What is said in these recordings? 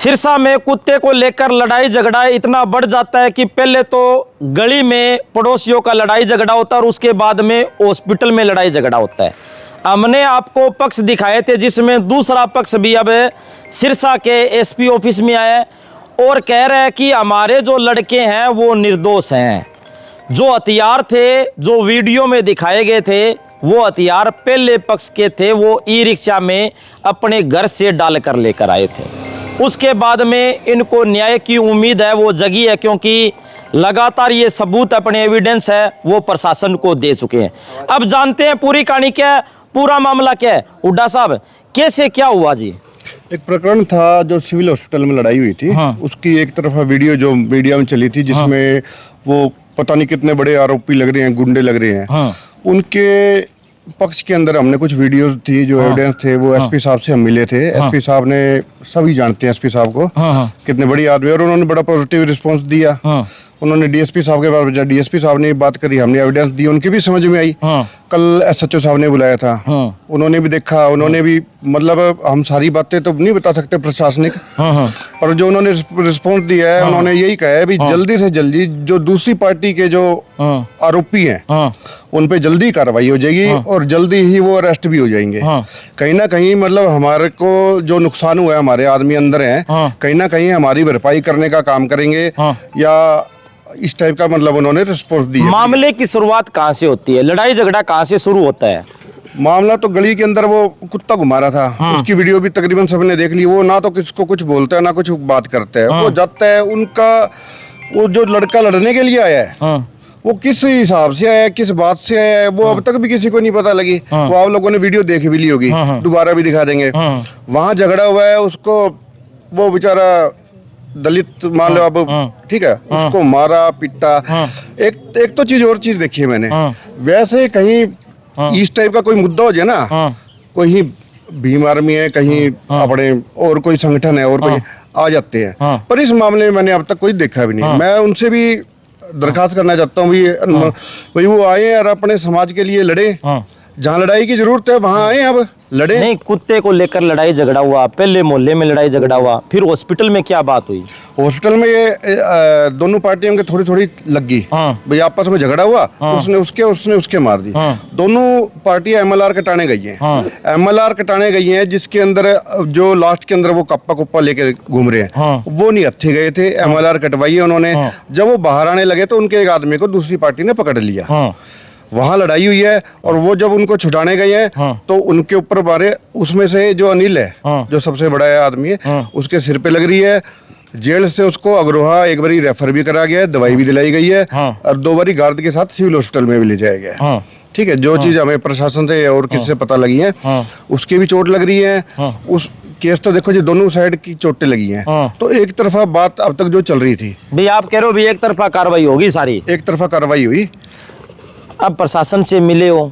सिरसा में कुत्ते को लेकर लड़ाई झगड़ा इतना बढ़ जाता है कि पहले तो गली में पड़ोसियों का लड़ाई झगड़ा होता है और उसके बाद में हॉस्पिटल में लड़ाई झगड़ा होता है। हमने आपको पक्ष दिखाए थे जिसमें दूसरा पक्ष भी अब सिरसा के एसपी ऑफिस में आया और कह रहे हैं कि हमारे जो लड़के हैं वो निर्दोष हैं। जो हथियार थे जो वीडियो में दिखाए गए थे वो हथियार पहले पक्ष के थे, वो ई रिक्शा में अपने घर से डालकर लेकर आए थे। उसके बाद में इनको न्याय की उम्मीद है वो जगी है, क्योंकि लगातार ये सबूत अपने एविडेंस है वो प्रशासन को दे चुके हैं। अब जानते हैं पूरी कहानी क्या है, पूरा मामला क्या है। हुड्डा साहब कैसे क्या हुआ जी? एक प्रकरण था जो सिविल हॉस्पिटल में लड़ाई हुई थी। हाँ। उसकी एक तरफा वीडियो जो मीडिया में चली थी जिसमें वो पता नहीं कितने बड़े आरोपी लग रहे हैं, गुंडे लग रहे हैं। हाँ। उनके पक्ष के अंदर हमने कुछ वीडियोस थी जो एविडेंस थे वो एसपी साहब से हम मिले थे। एसपी साहब ने, सभी जानते हैं एसपी साहब को, कितने बड़ी आदमी, और उन्होंने बड़ा पॉजिटिव रिस्पांस दिया। उन्होंने डीएसपी साहब के पास भेजा, डीएसपी साहब ने बात करी, हमने एविडेंस दी, उनकी भी समझ में आई। कल एसएचओ साहब ने बुलाया था, उन्होंने भी देखा, उन्होंने भी, मतलब हम सारी बातें तो नहीं बता सकते प्रशासनिक, पर जो उन्होंने रिस्पॉन्स दिया है उन्होंने यही कहा है भी जल्दी से जल्दी जो दूसरी पार्टी के जो आरोपी हैं उन पे जल्दी कार्रवाई हो जाएगी और जल्दी ही वो अरेस्ट भी हो जाएंगे। कहीं ना कहीं मतलब हमारे को जो नुकसान हुआ है, हमारे आदमी अंदर हैं, कहीं ना कहीं हमारी भरपाई करने का काम करेंगे या इस टाइप का, मतलब उन्होंने रिस्पॉन्स दिया। मामले की शुरुआत कहाँ से होती है, लड़ाई झगड़ा कहाँ से शुरू होता है? मामला तो गली के अंदर वो कुत्ता घुमा रहा था। उसकी वीडियो भी तकरीबन सबने देख ली। वो ना तो किसको कुछ बोलता है ना कुछ बात करता है। वो जाता है, उनका वो जो लड़का लड़ने के लिए आया है वो किस हिसाब से आया है, किस बात से आया है, वो अब तक भी किसी को नहीं पता लगी। वो आप लोगों ने वीडियो देख भी ली होगी, दोबारा भी दिखा देंगे। वहां झगड़ा हुआ है, उसको वो बेचारा दलित मान लो अब, ठीक है, उसको मारा पीटा। एक तो चीज और चीज देखी है मैंने, वैसे कहीं इस टाइप का कोई मुद्दा हो जाए ना, कोई भीम आर्मी है, कहीं अपने और कोई संगठन है और कोई आ जाते हैं, पर इस मामले में मैंने अब तक कोई देखा भी नहीं। मैं उनसे भी दरखास्त करना चाहता हूँ भाई वो आए और अपने समाज के लिए लड़े, जहाँ लड़ाई की जरूरत है वहाँ आए, अब लड़े। नहीं, कुत्ते को लेकर लड़ाई झगड़ा हुआ, पहले मोहल्ले में लड़ाई झगड़ा हुआ, फिर हॉस्पिटल में क्या बात हुई? हॉस्पिटल में ये दोनों पार्टियों के थोड़ी थोड़ी लग गई भाई, आपस में झगड़ा हुआ। उसने उसके मार दी। दोनों पार्टियां एमएलआर कटाने गई हैं। एमएलआर कटाने गई हैं जिसके अंदर जो लास्ट के अंदर वो कप्पा कुप्पा लेके घूम रहे हैं, वो नहीं हत्थे गए थे। एमएलआर कटवाई है उन्होंने। जब वो बाहर आने लगे तो उनके एक आदमी को दूसरी पार्टी ने पकड़ लिया। वहां लड़ाई हुई है और वो जब उनको छुड़ाने गए हैं तो उनके ऊपर मारे। उसमें से जो अनिल है, जो सबसे बड़ा आदमी है, उसके सिर पे लग रही है। जेल से उसको अग्रोहा एक बारी रेफर भी करा गया है, दवाई भी दिलाई गई है और 2 बारी गार्ड के साथ सिविल हॉस्पिटल में भी ले जाया गया है। ठीक है, जो चीज हमें प्रशासन से और किससे पता लगी है, उसकी भी चोट लग रही है। उस केस तो देखो जी, दोनों साइड की चोटें लगी हैं। तो एक तरफा बात अब तक जो चल रही थी, भाई आप कह रहे हो भी एक तरफा कार्रवाई होगी सारी, एक तरफा कार्रवाई हुई। अब प्रशासन से मिले हो,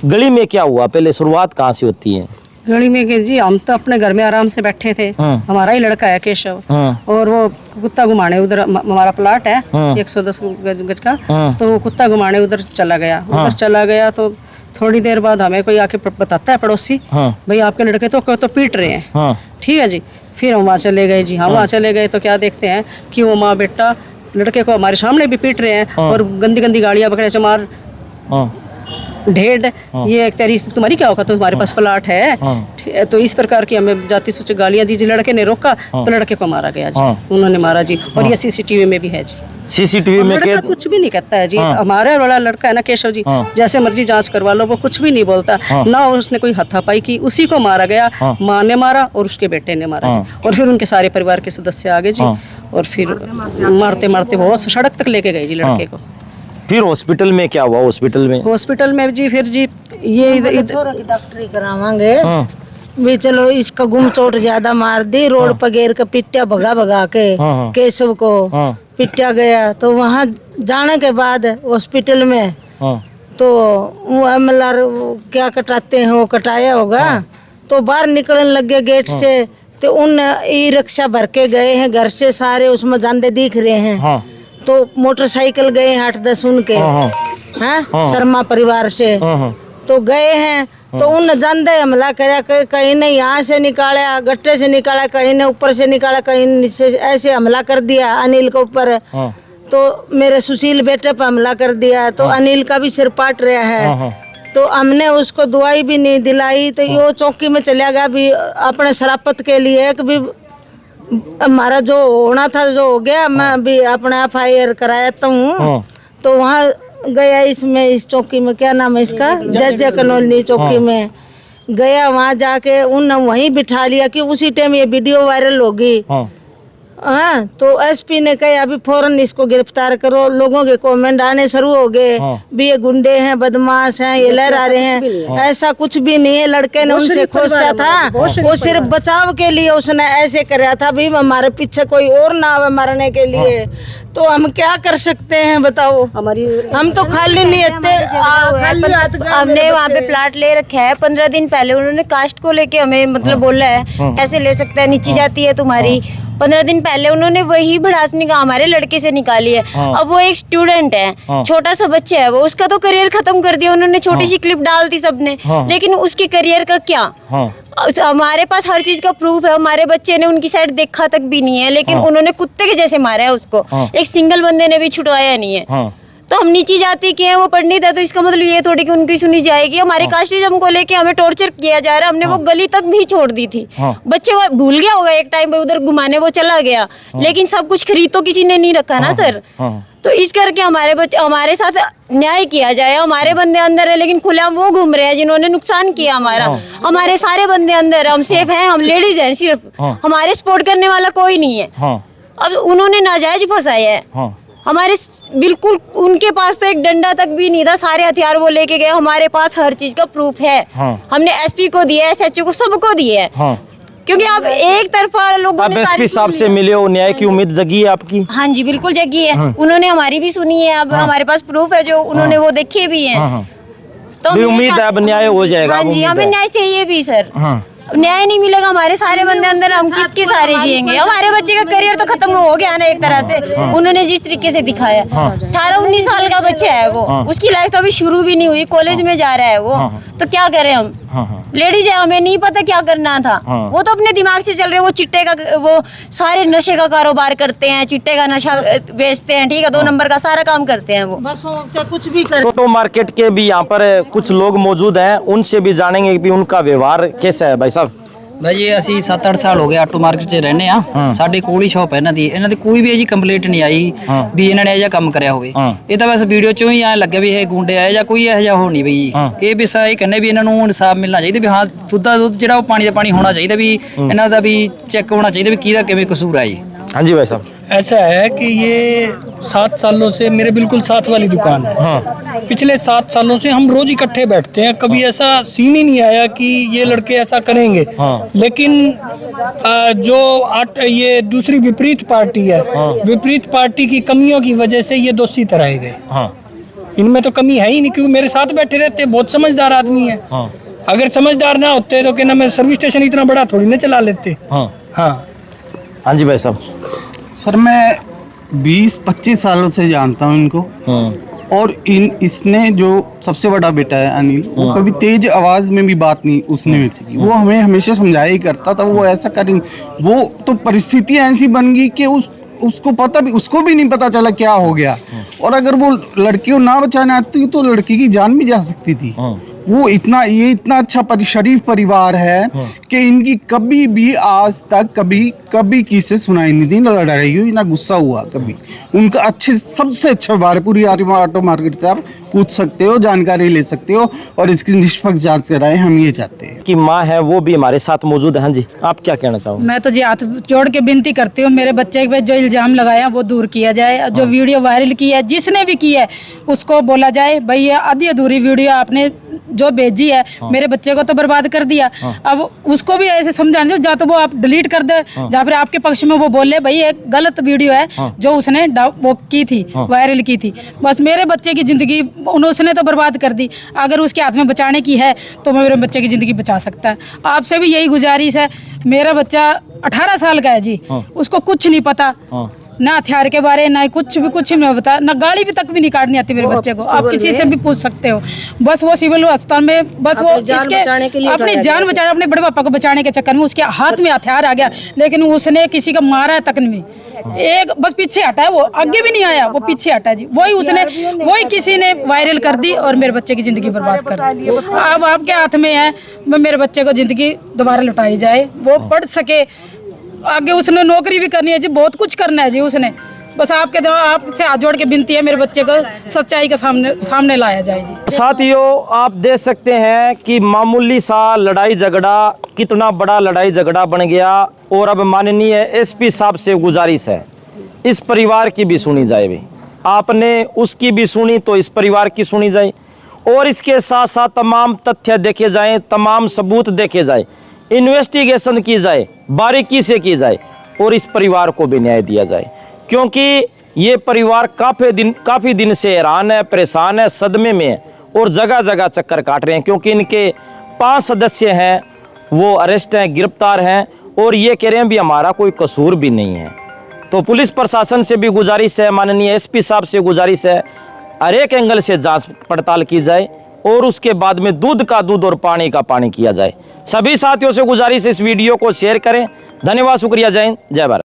गली में क्या हुआ, पहले शुरुआत कहाँ से होती है? गली में कि जी हम तो अपने घर में आराम से बैठे थे। हमारा ही लड़का है केशव, और वो कुत्ता घुमाने उधर, हमारा प्लाट है 110 गज का, तो वो कुत्ता घुमाने उधर चला गया। तो थोड़ी देर बाद हमें कोई आके बताता है पड़ोसी, भाई आपके लड़के तो पीट रहे हैं। ठीक है जी, फिर हम वहाँ चले गए जी। वहाँ चले गए तो क्या देखते हैं कि वो माँ बेटा लड़के को हमारे सामने भी पीट रहे हैं और गंदी गंदी गाड़ियां पकड़े, चमार ढेड, ये एक तारीख तुम्हारी क्या होगा, तुम्हारे पास प्लाट है। तो इस प्रकार की हमें जाति सूचक गालियां दी जी। लड़के ने रोका तो लड़के को मारा गया जी, उन्होंने मारा जी। और ये सीसीटीवी में भी है जी। सीसीटीवी में कुछ भी नहीं कहता है जी। हमारा बड़ा लड़का है ना केशव जी, जैसे मर्जी जांच करवा लो, वो कुछ भी नहीं बोलता ना। उसने कोई हथापाई की, उसी को मारा गया। माँ ने मारा और उसके बेटे ने मारा और फिर उनके सारे परिवार के सदस्य आ गए जी, और फिर मारते मारते बहुत सड़क तक लेके गए जी लड़के को। फिर हॉस्पिटल में क्या हुआ? हॉस्पिटल में जी फिर जी ये डॉक्टरी करावांगे भी, चलो इसका गुम चोट ज्यादा मार दी, रोड पर गिर के पिट्या भगा के केशव को पिट्या गया। तो वहाँ जाने के बाद हॉस्पिटल में तो वो एमएलआर क्या कटाते हैं वो कटाया होगा। तो बाहर निकलने लगे गेट से, तो उन ई रिक्शा भर के गए हैं घर से, सारे उसमें जांदे दिख रहे हैं। तो मोटरसाइकिल गए 8-10 उनके हैं शर्मा परिवार से, तो गए हैं तो उन जानते हमला कराया, कहीं ने यहाँ से निकाला, गट्टे से निकाला, कहीं ने ऊपर से निकाला, कहीं नीचे, ऐसे हमला कर दिया अनिल के ऊपर। तो मेरे सुशील बेटे पर हमला कर दिया, तो अनिल का भी सिर पाट रहा है। तो हमने उसको दवाई भी नहीं दिलाई, तो वो चौकी में चला गया भी अपने शराफत के लिए कि भी हमारा जो होना था जो हो गया, मैं भी अपना FIR कराया हूँ। तो वहाँ गया, इसमें इस चौकी में क्या नाम है इसका, जज कनौली चौकी में गया। वहाँ जाके उन वहीं बिठा लिया कि उसी टाइम ये वीडियो वायरल होगी। हाँ, तो SP ने कहा अभी फौरन इसको गिरफ्तार करो। लोगों के कमेंट आने शुरू हो गए भी ये गुंडे हैं, बदमाश हैं, ये लहरा रहे हैं। ऐसा कुछ भी नहीं है। लड़के ने उनसे खोसा था, वो सिर्फ बचाव के लिए उसने ऐसे कराया था भी हमारे पीछे कोई और ना आवे मारने के लिए। तो हम क्या कर सकते हैं बताओ, हम तो खाली नहीं हमने वहाँ पे प्लाट ले रखा है। 15 दिन पहले उन्होंने कास्ट को लेके हमें मतलब बोला है ऐसे ले सकता है, नीची जाती है तुम्हारी। 15 दिन पहले उन्होंने वही भड़ास हमारे लड़के से निकाली है। अब वो एक स्टूडेंट है, छोटा सा बच्चा है, वो उसका तो करियर खत्म कर दिया उन्होंने। छोटी सी क्लिप डाल दी सबने, लेकिन उसके करियर का क्या? हमारे पास हर चीज का प्रूफ है। हमारे बच्चे ने उनकी साइड देखा तक भी नहीं है, लेकिन उन्होंने कुत्ते के जैसे मारा है उसको। एक सिंगल बंदे ने भी छुटवाया नहीं है। तो हम नीची जाति के हैं, वो पंडित है, तो इसका मतलब ये थोड़ी कि उनकी सुनी जाएगी। हमारे कास्टिज्म को लेके हमें टॉर्चर किया जा रहा है। हमने वो गली तक भी छोड़ दी थी। बच्चे को भूल गया होगा एक टाइम पे, उधर घुमाने वो चला गया, लेकिन सब कुछ खरीद तो किसी ने नहीं रखा ना सर। तो इस करके हमारे साथ न्याय किया जाए। हमारे बंदे अंदर है, लेकिन खुलेआम वो घूम रहे हैं जिन्होंने नुकसान किया हमारा। हमारे सारे बंदे अंदर, हम सेफ हैं, हम लेडीज हैं, सिर्फ हमारे सपोर्ट करने वाला कोई नहीं है। अब उन्होंने नाजायज फंसाया है हमारे, बिल्कुल उनके पास तो एक डंडा तक भी नहीं था, सारे हथियार वो लेके गए। हमारे पास हर चीज का प्रूफ है। हमने SP को दिया, SHO को, सबको दिया है। क्योंकि अब एक तरफा लोगों ने SP साहब से मिले हो, न्याय की उम्मीद जगी है आपकी? हाँ जी, बिल्कुल जगी है। उन्होंने हमारी भी सुनी है। अब हमारे पास प्रूफ है जो उन्होंने वो देखे भी हैं। तो उम्मीद है अब न्याय हो जाएगा। हाँ जी, हमें न्याय चाहिए भी सर। न्याय नहीं मिलेगा हमारे सारे बंदे अंदर, हम किसके सारे जिएंगे? हमारे बच्चे का करियर तो खत्म हो गया ना एक तरह से। उन्होंने जिस तरीके से दिखाया, 18-19 साल का बच्चा है वो, उसकी लाइफ तो अभी शुरू भी नहीं हुई, कॉलेज में जा रहा है वो। तो क्या करें हम? लेडीज है, हमें नहीं पता क्या करना था। वो तो अपने दिमाग से चल रहे, वो चिट्टे का, वो सारे नशे का कारोबार करते हैं, चिट्टे का नशा बेचते हैं, ठीक है, 2 नंबर का सारा काम करते हैं वो, बस कुछ भी कर। तो मार्केट के भी यहाँ पर कुछ लोग मौजूद हैं, उनसे भी जानेंगे कि उनका व्यवहार कैसा है। भाई साहब, भाई जी ਅਸੀਂ 7-8 ਸਾਲ ਹੋ ਗਏ ਆਟੋ ਮਾਰਕੀਟ 'ਚ ਰਹਿੰਦੇ ਆ। ਸਾਡੇ ਕੋਲ ਹੀ ਸ਼ਾਪ ਹੈ ਇਹਨਾਂ ਦੀ ਕੋਈ ਵੀ ਇਹ ਜੀ ਕੰਪਲੇਂਟ ਨਹੀਂ ਆਈ ਵੀ ਇਹਨਾਂ ਨੇ ਇਹ ਜਿਹਾ ਕੰਮ ਕਰਿਆ ਹੋਵੇ। ਇਹ ਤਾਂ ਬਸ ਵੀਡੀਓ 'ਚੋਂ ਹੀ ਐ ਲੱਗਿਆ ਵੀ ਇਹ ਗੁੰਡੇ ਆਏ ਜਾਂ ਕੋਈ ਇਹੋ ਜਿਹਾ ਹੋ ਨਹੀਂ ਬਈ। ਇਹ ਵੀ ਇਹ ਕਹਿੰਦੇ ਵੀ ਇਹਨਾਂ ਨੂੰ ਇਨਸਾਫ ਮਿਲਣਾ ਚਾਹੀਦਾ ਵੀ ਹਾਂ, ਦੁੱਧ ਦਾ ਦੁੱਧ ਜਿਹੜਾ ਉਹ ਪਾਣੀ ਦਾ ਪਾਣੀ ਹੋਣਾ ਚਾਹੀਦਾ ਵੀ ਇਹਨਾਂ ਦਾ ਵੀ ਚੈੱਕ ਹੋਣਾ ਚਾਹੀਦਾ ਵੀ ਕਿਹਦਾ ਕਿਵੇਂ ਕਸੂਰ ਆ ਜੀ। हाँ जी भाई साहब। ऐसा है कि ये 7 सालों से मेरे बिल्कुल साथ वाली दुकान है। पिछले 7 सालों से हम रोज इकट्ठे बैठते हैं, कभी ऐसा सीन ही नहीं आया कि ये लड़के ऐसा करेंगे। लेकिन जो ये दूसरी विपरीत पार्टी है, विपरीत पार्टी की कमियों की वजह से ये दोषी ठहराए गए। इनमें तो कमी है ही नहीं, क्योंकि मेरे साथ बैठे रहते हैं, बहुत समझदार आदमी है। अगर समझदार ना होते तो क्या नाम है, सर्विस स्टेशन इतना बड़ा थोड़ी ना चला लेते। हाँ हाँ जी भाई साहब। सर मैं 20-25 सालों से जानता हूँ इनको। और इसने जो सबसे बड़ा बेटा है अनिल, वो कभी तेज आवाज में भी बात नहीं उसने मेरे से की। वो हमें हमेशा समझाया ही करता था वो ऐसा करेंगे। वो तो परिस्थितियाँ ऐसी बन गई कि उसको उसको भी नहीं पता चला क्या हो गया। और अगर वो लड़की को ना बचाने आती तो लड़की की जान भी जा सकती थी। वो इतना अच्छा शरीफ परिवार है कि इनकी कभी भी आज तक कभी किसी सुनाई नहीं दी, ना लड़ाई हुई, ना गुस्सा हुआ कभी। उनका सबसे अच्छा व्यवहार है। पूरी ऑटो मार्केट से आप पूछ सकते हो, जानकारी ले सकते हो, और इसकी निष्पक्ष जांच कराएं, हम ये चाहते हैं। कि माँ है वो भी हमारे साथ मौजूद है। हाँ जी, आप क्या कहना चाहोगे? मैं तो जी हाथ जोड़ के विनती करती हूँ, मेरे बच्चे पे जो इल्जाम लगाया वो दूर किया जाए। जो वीडियो वायरल की है, जिसने भी की है, उसको बोला जाए भाई ये आधी अधूरी वीडियो आपने जो भेजी है, मेरे बच्चे को तो बर्बाद कर दिया। अब उसको भी ऐसे समझाने दो, या तो वो आप डिलीट कर दे, या फिर आपके पक्ष में वो बोले भाई एक गलत वीडियो है जो उसने वो की थी, वायरल की थी। बस मेरे बच्चे की जिंदगी उसने तो बर्बाद कर दी। अगर उसके हाथ में बचाने की है तो मेरे बच्चे की जिंदगी बचा सकता है। आपसे भी यही गुजारिश है। मेरा बच्चा 18 साल का है जी, उसको कुछ नहीं पता, ना हथियार के बारे ना कुछ भी नहीं बता, ना गाड़ी भी तक भी नहीं काटनी आती मेरे बच्चे को। आप किसी से भी पूछ सकते हो। बस वो सिविल अस्पताल में बस वो इसके अपनी जान बचाने, अपने बड़े पापा को बचाने के चक्कर में उसके हाथ में हथियार आ गया, लेकिन उसने किसी का मारा तक नहीं। एक बस पीछे हटा है, वो आगे भी नहीं आया, वो पीछे हटा जी। वही किसी ने वायरल कर दी और मेरे बच्चे की जिंदगी बर्बाद कर दी। अब आपके हाथ में है, मेरे बच्चे को जिंदगी दोबारा लौटाई जाए, वो पढ़ सके आगे। उसने नौकरी भी करनी है जी, बहुत कुछ करना है जी उसने। बस आपसे हाथ जोड़ के विनती है, मेरे बच्चे को सच्चाई के सामने लाया जाए जी। साथियों, आप देख सकते हैं कि मामूली सा लड़ाई झगड़ा कितना बड़ा लड़ाई झगड़ा बन गया। और अब माननीय एसपी साहब से गुजारिश है, इस परिवार की भी सुनी जाए। भी आपने उसकी भी सुनी तो इस परिवार की सुनी जाए, और इसके साथ साथ तमाम तथ्य देखे जाएं, तमाम सबूत देखे जाए, इन्वेस्टिगेशन की जाए, बारीकी से की जाए, और इस परिवार को भी न्याय दिया जाए। क्योंकि ये परिवार काफ़ी दिन से हैरान है, परेशान है, सदमे में है, और जगह जगह चक्कर काट रहे हैं। क्योंकि इनके 5 सदस्य हैं, वो अरेस्ट हैं, गिरफ्तार हैं, और ये कह रहे हैं भी हमारा कोई कसूर भी नहीं है। तो पुलिस प्रशासन से भी गुजारिश है, माननीय एसपी साहब से गुजारिश है, हर एक एंगल से जांच पड़ताल की जाए, और उसके बाद में दूध का दूध और पानी का पानी किया जाए। सभी साथियों से गुजारिश, इस वीडियो को शेयर करें। धन्यवाद, शुक्रिया, जय हिंद, जय भारत।